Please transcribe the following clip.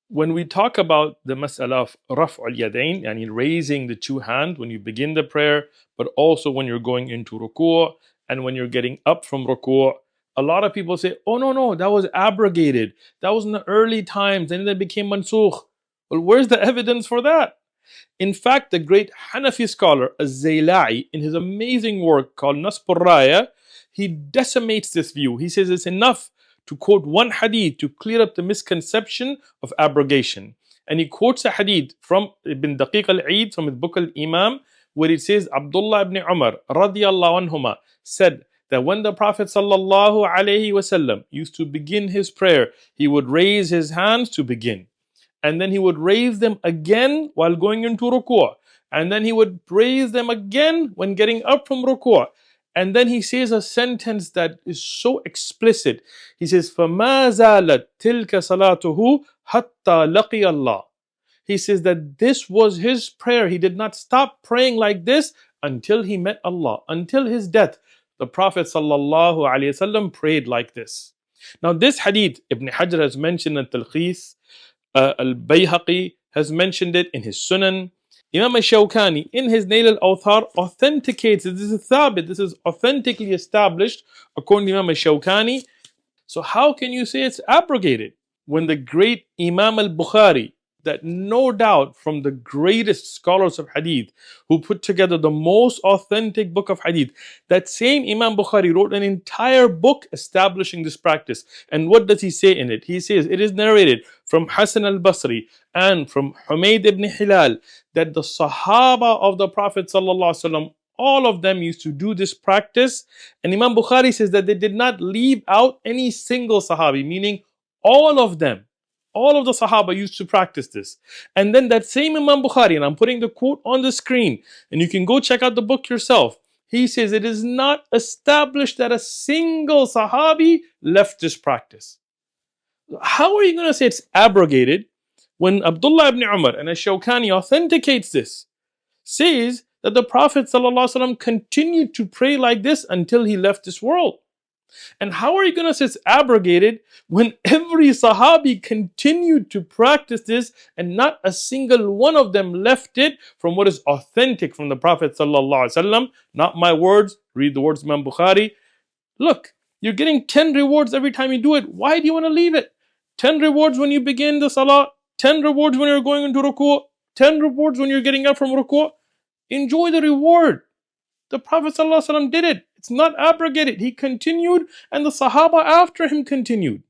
when we talk about the mas'ala of raf'ul yadayn, yani raising the two hands when you begin the prayer, but also when you're going into ruku' and when you're getting up from ruku', a lot of people say, oh no, that was abrogated. That was in the early times, and then it became mansukh. Well, where's the evidence for that? In fact, the great Hanafi scholar Az-Zayla'i, in his amazing work called Nasb al-Raya, he decimates this view. He says it's enough to quote one hadith to clear up the misconception of abrogation. And he quotes a hadith from Ibn Daqiq al-Eid from his book Al-Imam, where it says Abdullah ibn Umar radiyallahu anhuma said that when the Prophet sallallahu alaihi wasallam used to begin his prayer, he would raise his hands to begin. And then he would raise them again while going into ruku'. And then he would raise them again when getting up from ruku'. And then he says a sentence that is so explicit. He says, فَمَا زَالَتْ تِلْكَ صَلَاتُهُ حَتَّى لَقِيَ اللَّهِ. He says that this was his prayer. He did not stop praying like this until he met Allah, until his death. The Prophet sallallahu alaihi wasallam prayed like this. Now this hadith, Ibn Hajar has mentioned in Talkhis, Al-Bayhaqi has mentioned it in his Sunan. Imam al-Shawkani in his Nail al-Awthar authenticates it. This is thabit, this is authentically established according to Imam al-Shawkani. So how can you say it's abrogated when the great Imam al-Bukhari, that no doubt from the greatest scholars of hadith who put together the most authentic book of hadith, that same Imam Bukhari wrote an entire book establishing this practice. And what does he say in it? He says it is narrated from Hasan al-Basri and from Humayd ibn Hilal that the Sahaba of the Prophet sallallahu alaihi wasallam, all of them used to do this practice. And Imam Bukhari says that they did not leave out any single Sahabi, meaning all of them. All of the Sahaba used to practice this. And then that same Imam Bukhari, and I'm putting the quote on the screen, and you can go check out the book yourself. He says it is not established that a single Sahabi left this practice. How are you going to say it's abrogated when Abdullah ibn Umar, and Ash-Shawkani authenticates this, says that the Prophet ﷺ continued to pray like this until he left this world? And how are you going to say it's abrogated when every Sahabi continued to practice this and not a single one of them left it from what is authentic from the Prophet ﷺ? Not my words, read the words of Imam Bukhari. Look, you're getting 10 rewards every time you do it. Why do you want to leave it? 10 rewards when you begin the salah, 10 rewards when you're going into ruku', 10 rewards when you're getting up from ruku'. Enjoy the reward. The Prophet ﷺ did it. It's not abrogated. He continued, and the Sahaba after him continued.